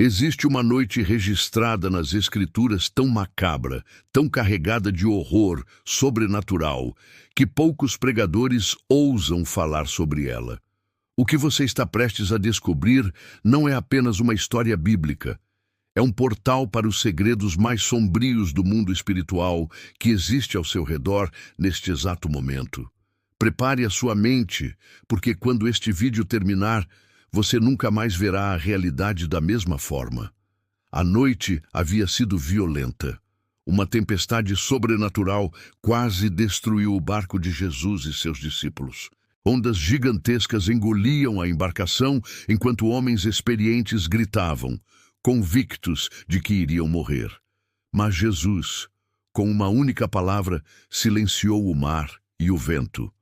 Existe uma noite registrada nas Escrituras tão macabra, tão carregada de horror sobrenatural, que poucos pregadores ousam falar sobre ela. O que você está prestes a descobrir não é apenas uma história bíblica. É um portal para os segredos mais sombrios do mundo espiritual que existe ao seu redor neste exato momento. Prepare a sua mente, porque quando este vídeo terminar, você nunca mais verá a realidade da mesma forma. A noite havia sido violenta. Uma tempestade sobrenatural quase destruiu o barco de Jesus e seus discípulos. Ondas gigantescas engoliam a embarcação enquanto homens experientes gritavam, convictos de que iriam morrer. Mas Jesus, com uma única palavra, silenciou o mar e o vento.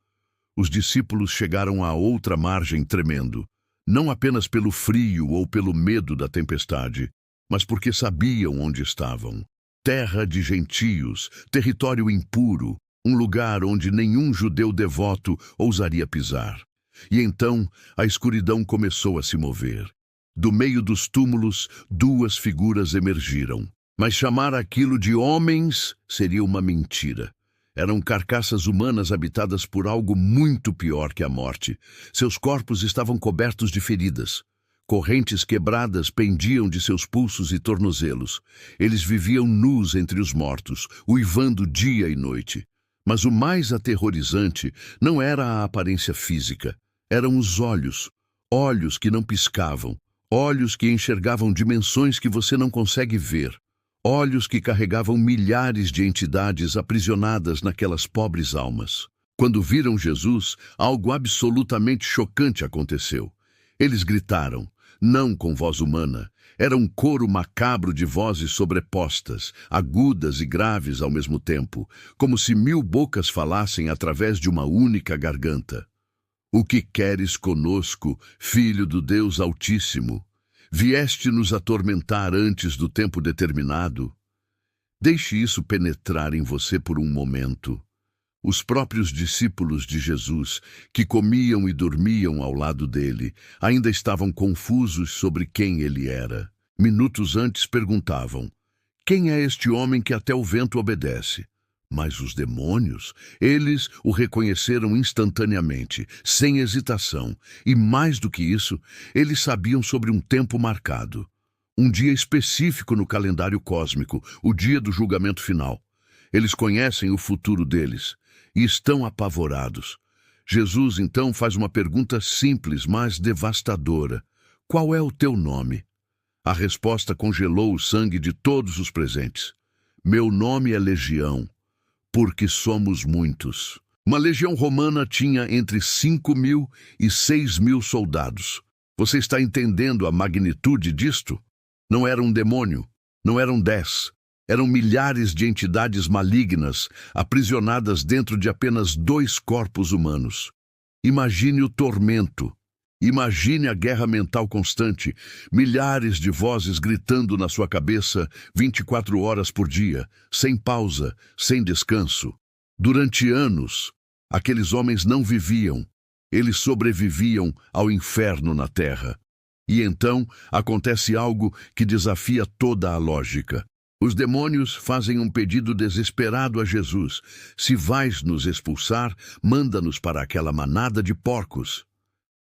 Os discípulos chegaram à outra margem tremendo. Não apenas pelo frio ou pelo medo da tempestade, mas porque sabiam onde estavam. Terra de gentios, território impuro, um lugar onde nenhum judeu devoto ousaria pisar. E então a escuridão começou a se mover. Do meio dos túmulos, duas figuras emergiram. Mas chamar aquilo de homens seria uma mentira. Eram carcaças humanas habitadas por algo muito pior que a morte. Seus corpos estavam cobertos de feridas. Correntes quebradas pendiam de seus pulsos e tornozelos. Eles viviam nus entre os mortos, uivando dia e noite. Mas o mais aterrorizante não era a aparência física. Eram os olhos. Olhos que não piscavam. Olhos que enxergavam dimensões que você não consegue ver. Olhos que carregavam milhares de entidades aprisionadas naquelas pobres almas. Quando viram Jesus, algo absolutamente chocante aconteceu. Eles gritaram, não com voz humana. Era um coro macabro de vozes sobrepostas, agudas e graves ao mesmo tempo, como se 1000 bocas falassem através de uma única garganta. O que queres conosco, Filho do Deus Altíssimo? Vieste nos atormentar antes do tempo determinado? Deixe isso penetrar em você por um momento. Os próprios discípulos de Jesus, que comiam e dormiam ao lado dele, ainda estavam confusos sobre quem ele era. Minutos antes perguntavam, quem é este homem que até o vento obedece? Mas os demônios, eles o reconheceram instantaneamente, sem hesitação. E mais do que isso, eles sabiam sobre um tempo marcado. Um dia específico no calendário cósmico, o dia do julgamento final. Eles conhecem o futuro deles e estão apavorados. Jesus, então, faz uma pergunta simples, mas devastadora. Qual é o teu nome? A resposta congelou o sangue de todos os presentes. Meu nome é Legião, porque somos muitos. Uma legião romana tinha entre 5.000 e 6.000 soldados. Você está entendendo a magnitude disto? Não era um demônio, não eram 10. Eram milhares de entidades malignas aprisionadas dentro de apenas 2 corpos humanos. Imagine o tormento. Imagine a guerra mental constante, milhares de vozes gritando na sua cabeça 24 horas por dia, sem pausa, sem descanso. Durante anos, aqueles homens não viviam, eles sobreviviam ao inferno na terra. E então acontece algo que desafia toda a lógica. Os demônios fazem um pedido desesperado a Jesus. Se vais nos expulsar, manda-nos para aquela manada de porcos.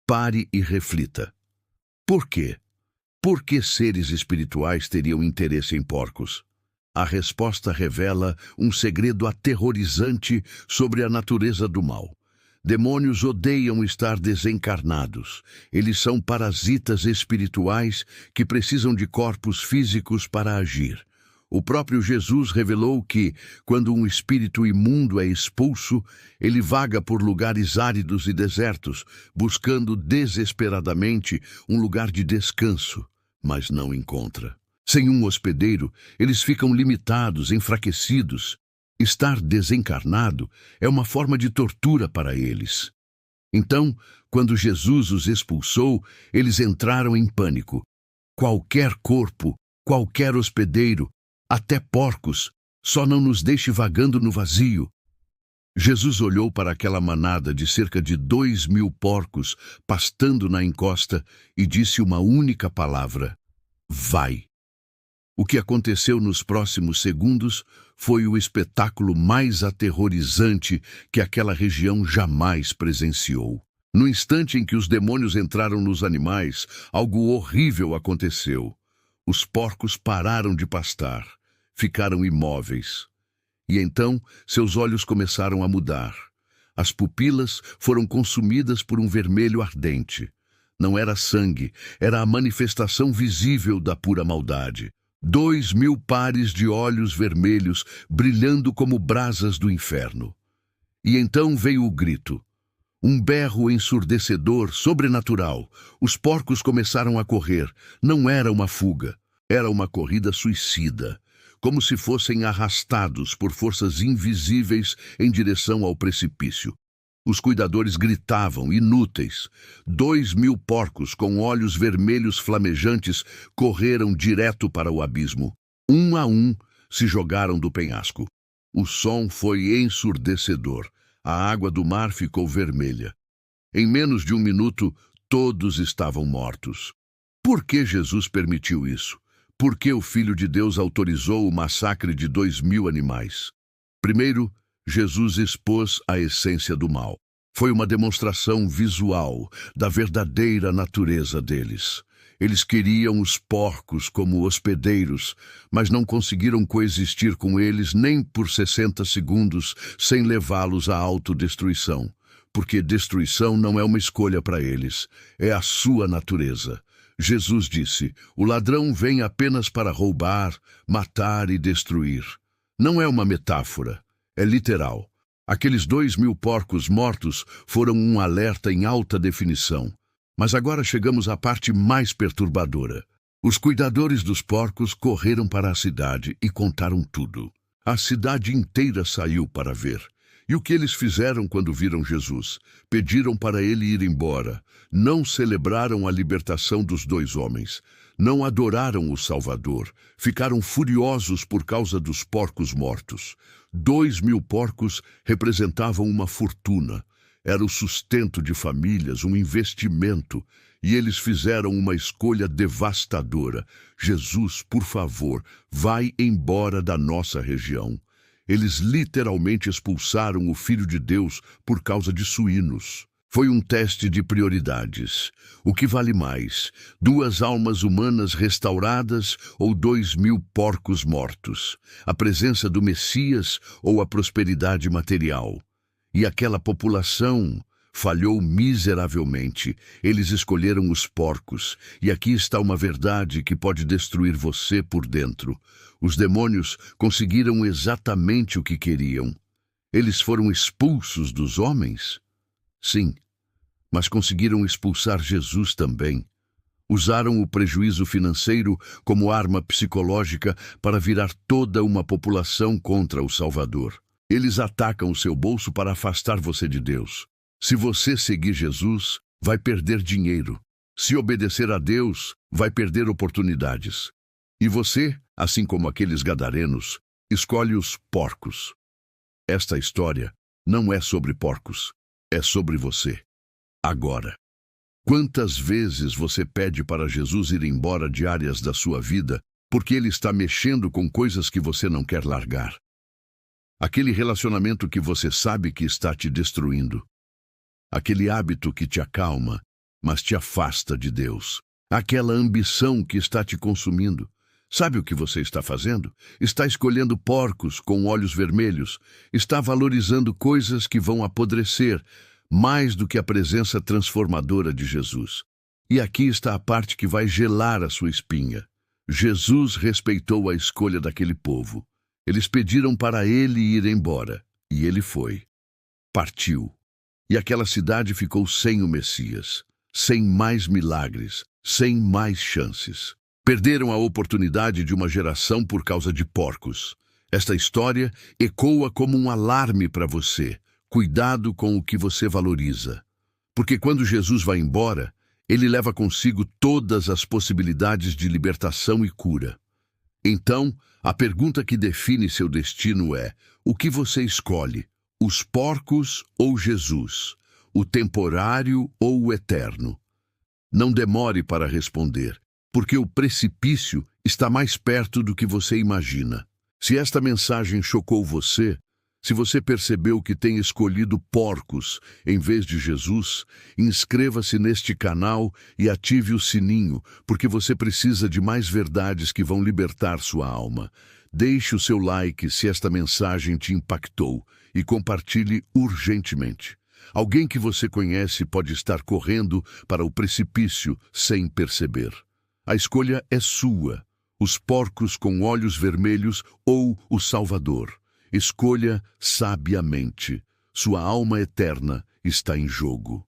Pare e reflita. Por quê? Por que seres espirituais teriam interesse em porcos? A resposta revela um segredo aterrorizante sobre a natureza do mal. Demônios odeiam estar desencarnados. Eles são parasitas espirituais que precisam de corpos físicos para agir. O próprio Jesus revelou que, quando um espírito imundo é expulso, ele vaga por lugares áridos e desertos, buscando desesperadamente um lugar de descanso, mas não encontra. Sem um hospedeiro, eles ficam limitados, enfraquecidos. Estar desencarnado é uma forma de tortura para eles. Então, quando Jesus os expulsou, eles entraram em pânico. Qualquer corpo, qualquer hospedeiro, até porcos, só não nos deixe vagando no vazio. Jesus olhou para aquela manada de cerca de 2.000 porcos pastando na encosta e disse uma única palavra: vai. O que aconteceu nos próximos segundos foi o espetáculo mais aterrorizante que aquela região jamais presenciou. No instante em que os demônios entraram nos animais, algo horrível aconteceu. Os porcos pararam de pastar, ficaram imóveis. E então seus olhos começaram a mudar. As pupilas foram consumidas por um vermelho ardente. Não era sangue, era a manifestação visível da pura maldade. 2.000 pares de olhos vermelhos brilhando como brasas do inferno. E então veio o grito. Um berro ensurdecedor, sobrenatural. Os porcos começaram a correr. Não era uma fuga, era uma corrida suicida, como se fossem arrastados por forças invisíveis em direção ao precipício. Os cuidadores gritavam, inúteis. 2.000 porcos com olhos vermelhos flamejantes correram direto para o abismo. Um a um, se jogaram do penhasco. O som foi ensurdecedor. A água do mar ficou vermelha. Em menos de um minuto, todos estavam mortos. Por que Jesus permitiu isso? Por que o Filho de Deus autorizou o massacre de 2.000 animais? Primeiro, Jesus expôs a essência do mal. Foi uma demonstração visual da verdadeira natureza deles. Eles queriam os porcos como hospedeiros, mas não conseguiram coexistir com eles nem por 60 segundos sem levá-los à autodestruição. Porque destruição não é uma escolha para eles, é a sua natureza. Jesus disse, o ladrão vem apenas para roubar, matar e destruir. Não é uma metáfora, é literal. Aqueles 2.000 porcos mortos foram um alerta em alta definição. Mas agora chegamos à parte mais perturbadora. Os cuidadores dos porcos correram para a cidade e contaram tudo. A cidade inteira saiu para ver. E o que eles fizeram quando viram Jesus? Pediram para ele ir embora. Não celebraram a libertação dos 2 homens. Não adoraram o Salvador. Ficaram furiosos por causa dos porcos mortos. 2.000 porcos representavam uma fortuna. Era o sustento de famílias, um investimento. E eles fizeram uma escolha devastadora. Jesus, por favor, vai embora da nossa região. Eles literalmente expulsaram o Filho de Deus por causa de suínos. Foi um teste de prioridades. O que vale mais, 2 almas humanas restauradas ou 2.000 porcos mortos? A presença do Messias ou a prosperidade material? E aquela população falhou miseravelmente. Eles escolheram os porcos. E aqui está uma verdade que pode destruir você por dentro. Os demônios conseguiram exatamente o que queriam. Eles foram expulsos dos homens? Sim, mas conseguiram expulsar Jesus também. Usaram o prejuízo financeiro como arma psicológica para virar toda uma população contra o Salvador. Eles atacam o seu bolso para afastar você de Deus. Se você seguir Jesus, vai perder dinheiro. Se obedecer a Deus, vai perder oportunidades. E você, assim como aqueles gadarenos, escolhe os porcos. Esta história não é sobre porcos, é sobre você. Agora, quantas vezes você pede para Jesus ir embora de áreas da sua vida porque ele está mexendo com coisas que você não quer largar? Aquele relacionamento que você sabe que está te destruindo. Aquele hábito que te acalma, mas te afasta de Deus. Aquela ambição que está te consumindo. Sabe o que você está fazendo? Está escolhendo porcos com olhos vermelhos. Está valorizando coisas que vão apodrecer, mais do que a presença transformadora de Jesus. E aqui está a parte que vai gelar a sua espinha. Jesus respeitou a escolha daquele povo. Eles pediram para ele ir embora, e ele foi. Partiu. E aquela cidade ficou sem o Messias, sem mais milagres, sem mais chances. Perderam a oportunidade de uma geração por causa de porcos. Esta história ecoa como um alarme para você. Cuidado com o que você valoriza. Porque quando Jesus vai embora, ele leva consigo todas as possibilidades de libertação e cura. Então, a pergunta que define seu destino é: o que você escolhe? Os porcos ou Jesus? O temporário ou o eterno? Não demore para responder. porque o precipício está mais perto do que você imagina. Se esta mensagem chocou você, se você percebeu que tem escolhido porcos em vez de Jesus, inscreva-se neste canal e ative o sininho, porque você precisa de mais verdades que vão libertar sua alma. Deixe o seu like se esta mensagem te impactou e compartilhe urgentemente. Alguém que você conhece pode estar correndo para o precipício sem perceber. A escolha é sua: os porcos com olhos vermelhos ou o Salvador. Escolha sabiamente. Sua alma eterna está em jogo.